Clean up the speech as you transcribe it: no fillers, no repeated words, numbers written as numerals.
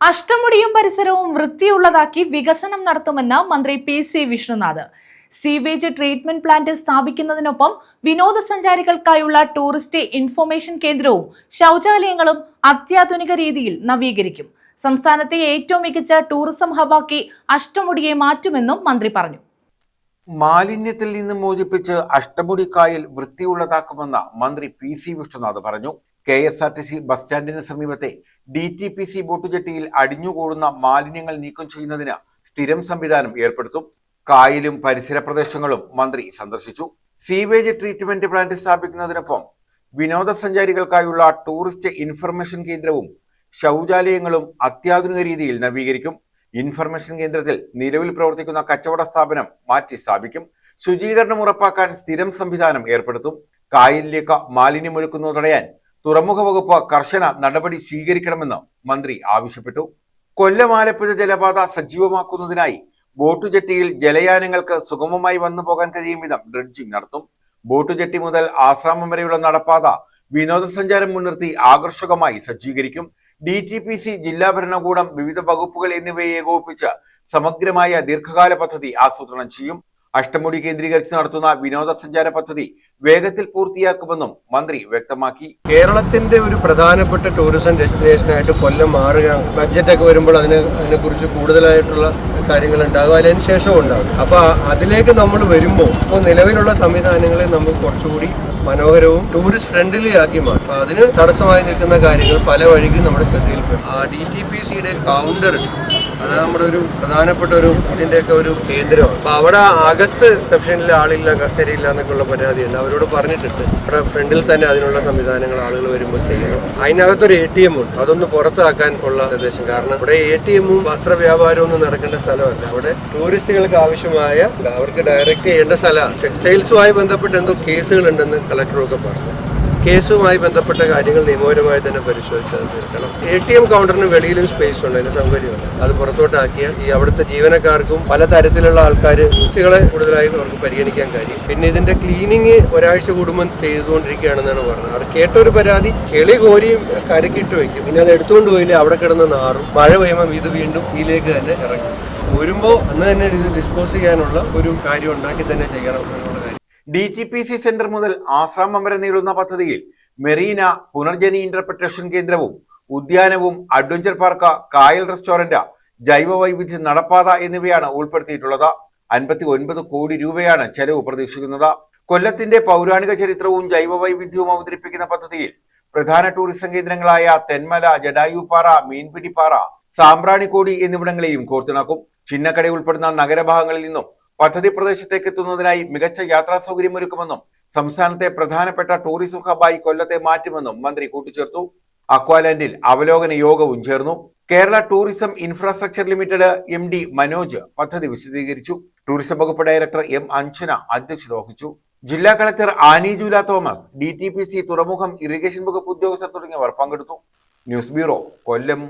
അഷ്ടമുടിയും പരിസരവും വൃത്തിയുള്ളതാക്കി വികസനം നടത്തുമെന്ന് മന്ത്രി PC. Vishnunath. Sewage treatment plant സ്ഥാപിക്കുന്നതിനൊപ്പം വിനോദസഞ്ചാരികൾക്കായുള്ള ടൂറിസ്റ്റ് ഇൻഫർമേഷൻ കേന്ദ്രവും ശൗചാലയങ്ങളും അത്യാധുനിക രീതിയിൽ നവീകരിക്കും. സംസ്ഥാനത്തെ ഏറ്റവും മികച്ച ടൂറിസം ഹബാക്കി അഷ്ടമുടിയെ മാറ്റുമെന്നും മന്ത്രി പറഞ്ഞു. മാലിന്യത്തിൽ നിന്ന് മോചിപ്പിച്ച് അഷ്ടമുടി കായൽ വൃത്തിയുള്ളതാക്കുമെന്ന് മന്ത്രി പി.സി. വിഷ്ണുനാഥ് പറഞ്ഞു. KSRTC ബസ് സ്റ്റാൻഡിന് സമീപത്തെ DTPC ബോട്ടുജെട്ടിയിൽ അടിഞ്ഞുകൂടുന്ന മാലിന്യങ്ങൾ നീക്കം ചെയ്യുന്നതിന് സ്ഥിരം സംവിധാനം ഏർപ്പെടുത്തും. കായലും പരിസര പ്രദേശങ്ങളും മന്ത്രി സന്ദർശിച്ചു. സീവേജ് ട്രീറ്റ്മെന്റ് പ്ലാന്റ് സ്ഥാപിക്കുന്നതിനൊപ്പം വിനോദസഞ്ചാരികൾക്കായുള്ള ടൂറിസ്റ്റ് ഇൻഫർമേഷൻ കേന്ദ്രവും ശൗചാലയങ്ങളും അത്യാധുനിക രീതിയിൽ നവീകരിക്കും. ഇൻഫർമേഷൻ കേന്ദ്രത്തിൽ നിലവിൽ പ്രവർത്തിക്കുന്ന കച്ചവട സ്ഥാപനം മാറ്റി സ്ഥാപിക്കും. ശുചീകരണം ഉറപ്പാക്കാൻ സ്ഥിരം സംവിധാനം ഏർപ്പെടുത്തും. കായലിലേക്ക് മാലിന്യമൊഴുക്കുന്നത് തടയാൻ തുറമുഖ വകുപ്പ് കർശന നടപടി സ്വീകരിക്കണമെന്ന് മന്ത്രി ആവശ്യപ്പെട്ടു. കൊല്ലം ആലപ്പുഴ ജലപാത സജീവമാക്കുന്നതിനായി ബോട്ടുജെട്ടിയിൽ ജലയാനങ്ങൾക്ക് സുഗമമായി വന്നു പോകാൻ കഴിയും വിധം ഡ്രഡ്ജിംഗ് നടത്തും. ബോട്ടുജെട്ടി മുതൽ ആശ്രാമം വരെയുള്ള നടപ്പാത വിനോദസഞ്ചാരം മുൻനിർത്തി ആകർഷകമായി സജ്ജീകരിക്കും. DTPC, ജില്ലാ ഭരണകൂടം, വിവിധ വകുപ്പുകൾ എന്നിവയെ ഏകോപിപ്പിച്ച് സമഗ്രമായ ദീർഘകാല പദ്ധതി ആസൂത്രണം ചെയ്യും. അഷ്ടമുടി കേന്ദ്രീകരിച്ച് നടത്തുന്ന വിനോദസഞ്ചാര പദ്ധതി വേഗത്തിൽ പൂർത്തിയാക്കുമെന്നും മന്ത്രി വ്യക്തമാക്കി. കേരളത്തിന്റെ ഒരു പ്രധാനപ്പെട്ട ടൂറിസം ഡെസ്റ്റിനേഷനായിട്ട് കൊല്ലം മാറുക, ബഡ്ജറ്റൊക്കെ വരുമ്പോൾ അതിനെക്കുറിച്ച് കൂടുതലായിട്ടുള്ള കാര്യങ്ങൾ ഉണ്ടാകും, അതിന് ശേഷവും ഉണ്ടാകും. അപ്പോൾ അതിലേക്ക് നമ്മൾ വരുമ്പോൾ ഇപ്പോൾ നിലവിലുള്ള സംവിധാനങ്ങളെ നമുക്ക് കുറച്ചുകൂടി മനോഹരവും ടൂറിസ്റ്റ് ഫ്രണ്ട്ലി ആക്കി മാറ്റും. അപ്പോൾ അതിന് തടസ്സമായി നിൽക്കുന്ന കാര്യങ്ങൾ പല വഴിക്കും നമ്മുടെ ശ്രദ്ധയിൽപ്പെടും. DTPCയുടെ കൗണ്ടർ അത് നമ്മുടെ ഒരു പ്രധാനപ്പെട്ട ഇതിൻ്റെയൊക്കെ ഒരു കേന്ദ്രമാണ്. അപ്പോൾ അവിടെ അകത്ത് റിസപ്ഷനിൽ ആളില്ല, കസേരയില്ല എന്നൊക്കെയുള്ള പരാതിയുണ്ട്. അവരോട് പറഞ്ഞിട്ടുണ്ട് ഇവിടെ ഫ്രണ്ടിൽ തന്നെ അതിനുള്ള സംവിധാനങ്ങൾ ആളുകൾ വരുമ്പോൾ ചെയ്യണം. അതിനകത്തൊരു ATM ഉണ്ട്, അതൊന്ന് പുറത്താക്കാൻ ഉള്ള നിർദ്ദേശം. കാരണം ഇവിടെ ATMും വസ്ത്രവ്യാപാരവും ഒന്നും നടക്കേണ്ട സ്ഥലമല്ല. അവിടെ ടൂറിസ്റ്റുകൾക്ക് ആവശ്യമായ അവർക്ക് ഡയറക്റ്റ് ചെയ്യേണ്ട സ്ഥലമാണ്. ടെക്സ്റ്റൈൽസുമായി ബന്ധപ്പെട്ട് എന്തോ കേസുകൾ ഉണ്ടെന്ന് കളക്ടറൊക്കെ പറഞ്ഞു. കേസുമായി ബന്ധപ്പെട്ട കാര്യങ്ങൾ നിയമപരമായി തന്നെ പരിശോധിച്ച് തീർക്കണം. ATM കൗണ്ടറിന് വെളിയിലും സ്പേസ് ഉണ്ട്, അതിന് സൗകര്യമുണ്ട്. അത് പുറത്തോട്ടാക്കിയാൽ ഈ അവിടുത്തെ ജീവനക്കാർക്കും പലതരത്തിലുള്ള ആൾക്കാർ കുട്ടികളെ കൂടുതലായി അവർക്ക് പരിഗണിക്കാൻ കഴിയും. പിന്നെ ഇതിന്റെ ക്ലീനിങ് ഒരാഴ്ച കൂടുമ്പോൾ ചെയ്തുകൊണ്ടിരിക്കുകയാണെന്നാണ് പറഞ്ഞത്. അവിടെ കേട്ടൊരു പരാതി, ചെളി കോരിയും കരക്കിട്ട് വയ്ക്കും, പിന്നെ അത് എടുത്തുകൊണ്ട് പോയില്ലേ അവിടെ കിടന്ന് നാറും. മഴ പെയ്യുമ്പോൾ ഇത് വീണ്ടും ഇതിലേക്ക് തന്നെ ഇറങ്ങും. വരുമ്പോൾ അന്ന് തന്നെ ഇത് ഡിസ്പോസ് ചെയ്യാനുള്ള ഒരു കാര്യം ഉണ്ടാക്കി തന്നെ ചെയ്യണം എന്നുള്ള കാര്യം. DTPC സെന്റർ മുതൽ ആശ്രാമം വരെ നീളുന്ന പദ്ധതിയിൽ മെറീന, പുനർജനി ഇന്റർപ്രിട്ടേഷൻ കേന്ദ്രവും ഉദ്യാനവും, അഡ്വഞ്ചർ പാർക്ക്, കായൽ റെസ്റ്റോറന്റ്, ജൈവ വൈവിധ്യ നടപ്പാത എന്നിവയാണ് ഉൾപ്പെടുത്തിയിട്ടുള്ളത്. 59 കോടി രൂപയാണ് ചെലവ് പ്രതീക്ഷിക്കുന്നത്. കൊല്ലത്തിന്റെ പൗരാണിക ചരിത്രവും ജൈവ വൈവിധ്യവും അവതരിപ്പിക്കുന്ന പദ്ധതിയിൽ പ്രധാന ടൂറിസം കേന്ദ്രങ്ങളായ തെന്മല, ജഡായുപ്പാറ, മീൻപിടിപ്പാറ, സാമ്പ്രാണിക്കോടി എന്നിവിടങ്ങളെയും കോർത്തിണക്കും. ചിന്നക്കട ഉൾപ്പെടുന്ന നഗരഭാഗങ്ങളിൽ നിന്നും പദ്ധതി പ്രദേശത്തേക്ക് എത്തുന്നതിനായി മികച്ച യാത്രാ സൗകര്യമൊരുക്കുമെന്നും സംസ്ഥാനത്തെ പ്രധാനപ്പെട്ട ടൂറിസം ഹബായി കൊല്ലത്തെ മാറ്റുമെന്നും മന്ത്രി കൂട്ടിച്ചേർത്തു. അക്വാലാൻഡിൽ അവലോകന യോഗവും ചേർന്നു. Kerala tourism infrastructure limited MD Manoj പദ്ധതി വിശദീകരിച്ചു. ടൂറിസം വകുപ്പ് ഡയറക്ടർ M. അഞ്ജന അധ്യക്ഷത വഹിച്ചു. ജില്ലാ collector Annie Jula Thomas, DTPC, തുറമുഖം, ഇറിഗേഷൻ വകുപ്പ് ഉദ്യോഗസ്ഥർ തുടങ്ങിയവർ പങ്കെടുത്തു. ന്യൂസ് ബ്യൂറോ, കൊല്ലം.